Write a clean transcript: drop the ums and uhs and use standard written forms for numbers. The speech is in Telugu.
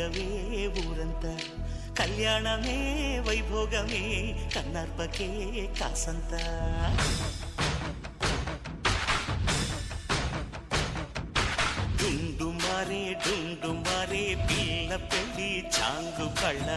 పండగవే ఊరంతా కళ్యాణమే వైభోగమే కన్నార్పకే కాసంత డుండు మారే పిల్ల పెళ్ళి చాంగు కళ్ళ